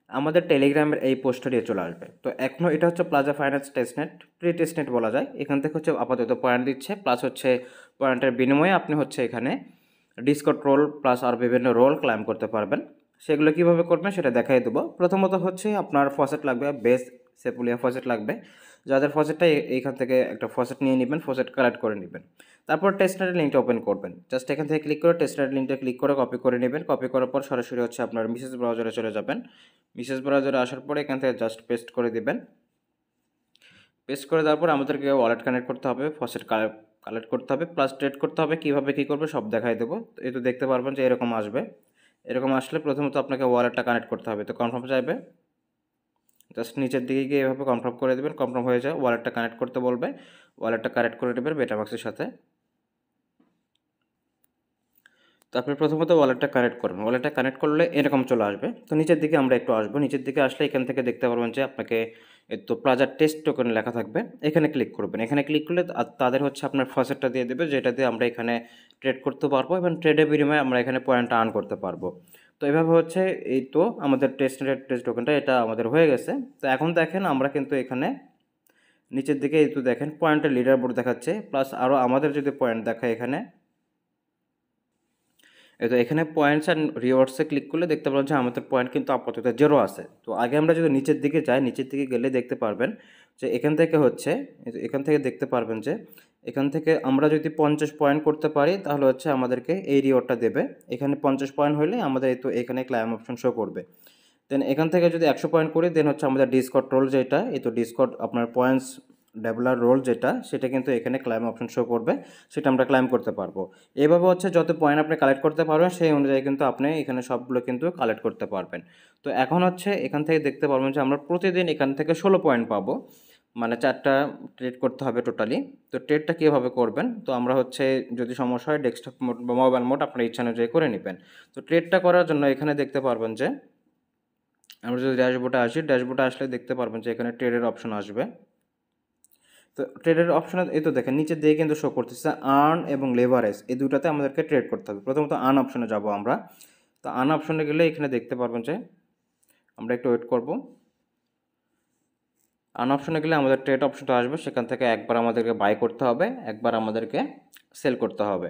আমাদের টেলিগ্রামের এই পোস্টটা দিয়ে চলে আসবে। তো এখনও এটা হচ্ছে plaza finance testnet, pre testnet বলা যায়। এখান থেকে হচ্ছে আপাতত পয়েন্ট দিচ্ছে, প্লাস হচ্ছে পয়েন্টের বিনিময়ে আপনি হচ্ছে এখানে ডিসকর্ড রোল প্লাস আর বিভিন্ন রোল ক্লাইম করতে পারবেন। সেগুলো কীভাবে করবেন সেটা দেখাই দেবো। প্রথমত হচ্ছে আপনার ফসেট লাগবে, বেস সেপুলিয়া ফসেট লাগবে। যাদের ফসেটটা এইখান থেকে একটা ফসেট নিয়ে নেবেন, ফসেট কালেক্ট করে নেবেন। তারপর টেস্টনেটের লিঙ্কটা ওপেন করবেন। জাস্ট এখান থেকে ক্লিক করে টেস্টনেটের লিঙ্কটা ক্লিক করে কপি করে নেবেন। কপি করার পর সরাসরি হচ্ছে আপনার মিসেস ব্রাউজারে চলে যাবেন। মিসেস ব্রাউজারে আসার পরে এখান থেকে জাস্ট পেস্ট করে দিবেন। পেস্ট করে দেওয়ার পর আমাদেরকে ওয়ালেট কানেক্ট করতে হবে, ফসেট কালেক্ট করতে হবে, প্লাস ট্রেড করতে হবে। কীভাবে কী করবে সব দেখাই দেবো। এই তো দেখতে পারবেন যে এরকম আসবে। এরকম আসলে প্রথমত আপনাকে ওয়ালেটটা কানেক্ট করতে হবে। তো কনফার্ম চাইবে, জাস্ট নিচের দিকে গিয়ে এভাবে কনফার্ম করে দেবেন। কনফার্ম হয়ে যায়, ওয়ালেটটা কানেক্ট করতে বলবে, ওয়ালেটটা কানেক্ট করে নেবেন মেটামাক্সের সাথে। তো আপনি প্রথমত ওয়ালেটটা কানেক্ট করবেন। ওয়ালেটটা কানেক্ট করলে এরকম চলে আসবে। তো নিচের দিকে আমরা একটু আসবো। নিচের দিকে আসলে এখান থেকে দেখতে পারবেন যে আপনাকে তো প্লাজার টেস্ট টোকেন লেখা থাকবে, এখানে ক্লিক করবেন। এখানে ক্লিক করলে তাদের হচ্ছে আপনার ফসেটটা দিয়ে দেবে, যেটা দিয়ে আমরা এখানে ট্রেড করতে পারবো এবং ট্রেডের বিনিময়ে আমরা এখানে পয়েন্টটা আর্ন করতে পারবো। তো এভাবে হচ্ছে এই তো আমাদের টেস্ট টোকেনটা এটা আমাদের হয়ে গেছে। তো এখন দেখেন আমরা কিন্তু এখানে নিচের দিকে এই তো দেখেন পয়েন্টের লিডার বোর্ড দেখাচ্ছে, প্লাস আরও আমাদের যদি পয়েন্ট দেখায় এখানে এই তো এখানে পয়েন্টস অ্যান্ড রিওয়ার্ডসে ক্লিক করলে দেখতে পাবেন যে আমাদের পয়েন্ট কিন্তু আপাতত 0 আছে। তো আগে আমরা যদি নিচের দিকে যাই, নিচের দিকে গেলে দেখতে পারবেন যে এখান থেকে হচ্ছে এখান থেকে দেখতে পারবেন যে এখান থেকে আমরা যদি 50 পয়েন্ট করতে পারি তাহলে হচ্ছে আমাদেরকে এই রিওয়ার্ডটা দেবে। এখানে 50 পয়েন্ট হলে আমাদের এই তো এখানে ক্লাইম অপশন শো করবে। দেন এখান থেকে যদি 100 পয়েন্ট করি দেন হচ্ছে আমাদের ডিসকর্ড রোল যেটা, এই তো ডিসকর্ড আপনার পয়েন্টস ডেভেলপার রোল যেটা, সেটা কিন্তু এখানে ক্লাইম অপশন শো করবে, সেটা আমরা ক্লাইম করতে পারবো। এভাবে হচ্ছে যত পয়েন্ট আপনি কালেক্ট করতে পারবেন সেই অনুযায়ী কিন্তু আপনি এখানে সবগুলো কিন্তু কালেক্ট করতে পারবেন। তো এখন হচ্ছে এখান থেকে দেখতে পারবেন যে আমরা প্রতিদিন এখান থেকে 16 পয়েন্ট পাবো, মানে 4টা ট্রেড করতে হবে টোটালি। তো ট্রেডটা কীভাবে করবেন, তো আমরা হচ্ছে যদি সমস্যা হয় ডেস্কটপ মোড বা মোবাইল মোড আপনার ইচ্ছা অনুযায়ী করে নেবেন। তো ট্রেডটা করার জন্য এখানে দেখতে পারবেন যে আমরা যদি ড্যাশবোর্ডে আসি, ড্যাশবোর্ডে আসলে দেখতে পারবেন যে এখানে ট্রেডের অপশন আসবে। তো ট্রেডের অপশনে এই তো দেখেন নিচের দিকে কিন্তু শো করতেছে আর্ন এবং লেভারেজ, এই দুটাতে আমাদেরকে ট্রেড করতে হবে। প্রথমত আর্ন অপশনে যাব আমরা। তো আর্ন অপশনে গেলে এখানে দেখতে পারবেন যে আমরা একটু ওয়েট করব। আর্ন অপশনে গেলে আমাদের ট্রেড অপশনটা আসবে, সেখান থেকে একবার আমাদেরকে বাই করতে হবে, একবার আমাদেরকে সেল করতে হবে।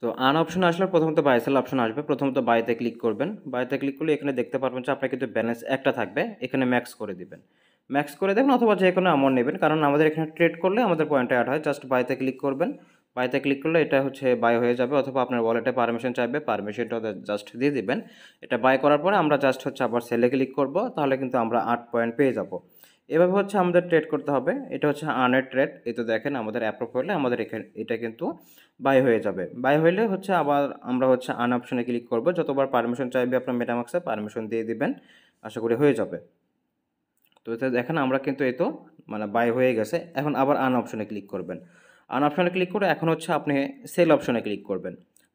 তো আর্ন অপশনে আসলে প্রথমত বাই সেল অপশন আসবে। প্রথমত বাইতে ক্লিক করবেন। বাইতে ক্লিক করলে এখানে দেখতে পারবেন যে আপনার কিন্তু ব্যালেন্স একটা থাকবে, এখানে ম্যাক্স করে দিবেন। ম্যাক্স করে দেবেন অথবা যে কোনো অ্যামাউন্ট নেবেন, কারণ আমাদের এখানে ট্রেড করলে আমাদের পয়েন্টটা অ্যাড হয়। জাস্ট বাইতে ক্লিক করবেন। বাইতে ক্লিক করলে এটা হচ্ছে বাই হয়ে যাবে, অথবা আপনার ওয়ালেটে পারমিশন চাইবে, পারমিশনটা জাস্ট দিয়ে দিবেন। এটা বাই করার পরে আমরা জাস্ট হচ্ছে আবার সেলে ক্লিক করব, তাহলে কিন্তু আমরা 8 পয়েন্ট পেয়ে যাব। এভাবে হচ্ছে আমাদের ট্রেড করতে হবে। এটা হচ্ছে আর্নের ট্রেড। এই তো দেখেন আমাদের অ্যাপ্রুভ হলে আমাদের এখানে এটা কিন্তু বাই হয়ে যাবে। বাই হইলে হচ্ছে আবার আমরা হচ্ছে আর্ন অপশনে ক্লিক করব। যতবার পারমিশন চাইবে আপনার মেটামাক্সে পারমিশন দিয়ে দিবেন, আশা করি হয়ে যাবে। তো এতে দেখেন আমরা কিন্তু এই তো মানে বাই হয়ে গেছে। এখন আবার আর্ন অপশনে ক্লিক করবেন। আর্ন অপশনে ক্লিক করে এখন হচ্ছে আপনি সেল অপশনে ক্লিক করবেন।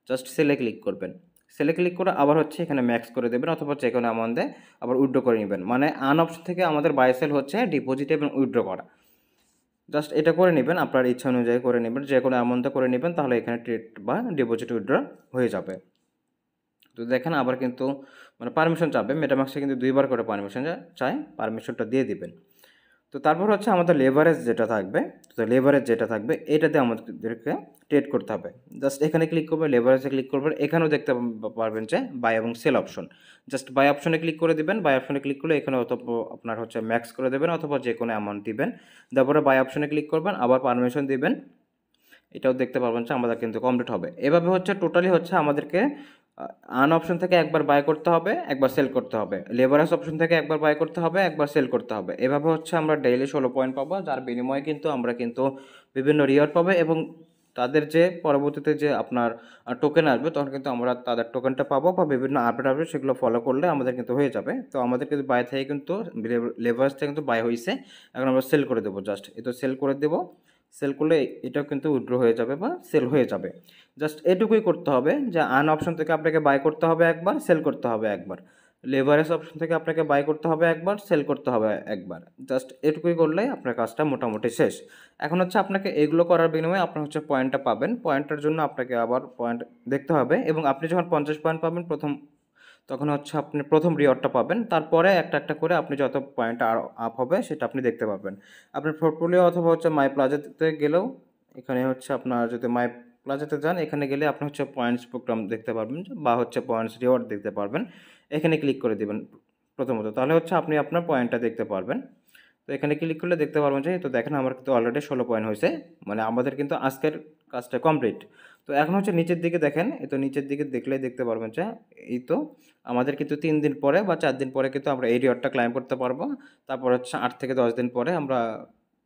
জাস্ট সেলে ক্লিক করবেন। সেলে ক্লিক করে আবার হচ্ছে এখানে ম্যাক্স করে দেবেন, অথবা যে কোনো অ্যামাউন্ট দিয়ে আবার উইথড্র করে নেবেন। মানে আর্ন অপশন থেকে আমাদের বাই সেল হচ্ছে ডিপোজিট এবং উইথড্র করা। জাস্ট এটা করে নেবেন, আপনার ইচ্ছা অনুযায়ী করে নেবেন, যে কোনো অ্যামাউন্টে করে নেবেন, তাহলে এখানে ট্রেড বা ডিপোজিট উইথড্র হয়ে যাবে। তো দেখেন আবার কিন্তু মানে পারমিশন চাবে, মেটামাক্সে কিন্তু 2বার করে পারমিশন চায়, পারমিশনটা দিয়ে দিবেন। তো তারপর হচ্ছে আমাদের লেভারেজ যেটা থাকবে, তো লেভারেজ যেটা থাকবে এটাতে আমাদেরকে ট্রেড করতে হবে। জাস্ট এখানে ক্লিক করবে, লেভারেজে ক্লিক করবেন, এখানেও দেখতে পারবেন যে বাই এবং সেল অপশন। জাস্ট বাই অপশনে ক্লিক করে দিবেন। বাই অপশনে ক্লিক করলে এখানে অথবা আপনার হচ্ছে ম্যাক্স করে দেবেন, অথবা যে কোনো অ্যামাউন্ট দিবেন। তারপরে বাই অপশনে ক্লিক করবেন, আবার পারমিশন দিবেন। এটাও দেখতে পারবেন যে আমাদের কিন্তু কমপ্লিট হবে। এভাবে হচ্ছে টোটালি হচ্ছে আমাদেরকে আর্ন অপশন থেকে একবার বাই করতে হবে, একবার সেল করতে হবে। লেভারেজ অপশন থেকে একবার বাই করতে হবে, একবার সেল করতে হবে। এভাবে হচ্ছে আমরা ডেইলি 16 পয়েন্ট পাবো, যার বিনিময়ে কিন্তু আমরা কিন্তু বিভিন্ন রিওয়ার্ড পাবো, এবং তাদের যে পরবর্তীতে যে আপনার টোকেন আসবে তখন কিন্তু আমরা তাদের টোকেনটা পাবো, বা বিভিন্ন আপডেট আসবে সেগুলো ফলো করলে আমাদের কিন্তু হয়ে যাবে। তো আমাদের কিন্তু বাই থেকে কিন্তু লেভারেজ থেকে কিন্তু বাই হয়েছে, এখন আমরা সেল করে দেবো। জাস্ট এই তো সেল করে দেবো। সেল করলে এটাও কিন্তু উইথড্র হয়ে যাবে বা সেল হয়ে যাবে। জাস্ট এটুকুই করতে হবে যে আর্ন অপশন থেকে আপনাকে বাই করতে হবে একবার, সেল করতে হবে একবার। লেভারেজ অপশন থেকে আপনাকে বাই করতে হবে একবার, সেল করতে হবে একবার। জাস্ট এটুকুই করলেই আপনার কাজটা মোটামুটি শেষ। এখন হচ্ছে আপনাকে এগুলো করার বিনিময়ে আপনার হচ্ছে পয়েন্টটা পাবেন। পয়েন্টের জন্য আপনাকে আবার পয়েন্ট দেখতে হবে, এবং আপনি যখন 50 পয়েন্ট পাবেন তখন হচ্ছে আপনি প্রথম রিওয়ার্ডটা পাবেন। তারপরে একটা একটা করে আপনি যত পয়েন্ট আর আপ হবে সেটা আপনি দেখতে পারবেন। আপনার পোর্টফোলিও অথবা হচ্ছে মাই প্লাজাতে গেলেও এখানে হচ্ছে আপনার যদি মাই প্লাজাতে যান, এখানে গেলে আপনি হচ্ছে পয়েন্টস প্রোগ্রাম দেখতে পারবেন বা হচ্ছে পয়েন্টস রিওয়ার্ড দেখতে পারবেন। এখানে ক্লিক করে দিবেন প্রথমত, তাহলে হচ্ছে আপনি আপনার পয়েন্টটা দেখতে পারবেন। তো এখানে ক্লিক করলে দেখতে পারবেন যে তো দেখেন আমার কিন্তু অলরেডি 16 পয়েন্ট হয়েছে, মানে আমাদের কিন্তু আজকের কাজটা কমপ্লিট। তো এখন হচ্ছে নিচের দিকে দেখেন, এই তো নিচের দিকে দেখলেই দেখতে পারবেন যে এই তো আমাদের কিন্তু 3 দিন পরে বা 4 দিন পরে কিন্তু আমরা এই রিওয়ার্ডটা ক্লাইম করতে পারবো। তারপর হচ্ছে 8 থেকে 10 দিন পরে আমরা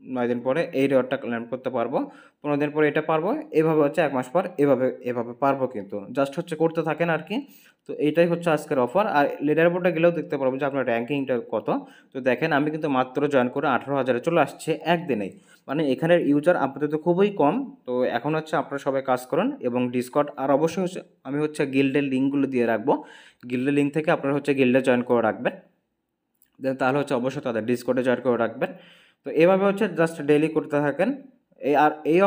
9 দিন পরে এই রিওয়ার্ডটা ক্লাইম করতে পারবো। 15 দিন পরে এটা পারবো। এভাবে হচ্ছে 1 মাস পর এভাবে পারবো কিন্তু। জাস্ট হচ্ছে করতে থাকেন আরকি। তো এইটাই হচ্ছে আজকের অফার। আর লিডার বোর্ডে গেলেও দেখতে পারবেন যে আপনার র‍্যাঙ্কিংটা কত। তো দেখেন আমি কিন্তু মাত্র জয়েন করে 18,000 এ চলে আসছে একদিনেই। মানে এখানের ইউজার আপাতত খুবই কম। তো এখন হচ্ছে আপনারা সবাই কাজ করুন এবং ডিসকর্ড আর অবশ্যই হচ্ছে আমি হচ্ছে গিল্ডের লিঙ্কগুলো দিয়ে রাখবো। গিল্ডের লিঙ্ক থেকে আপনারা হচ্ছে গিল্ডে জয়েন করে রাখবেন। দেন তাহলে হচ্ছে অবশ্যই তাদের ডিসকর্ডে জয়েন করে রাখবেন। তো এভাবে হচ্ছে জাস্ট ডেইলি করতে থাকেন। এই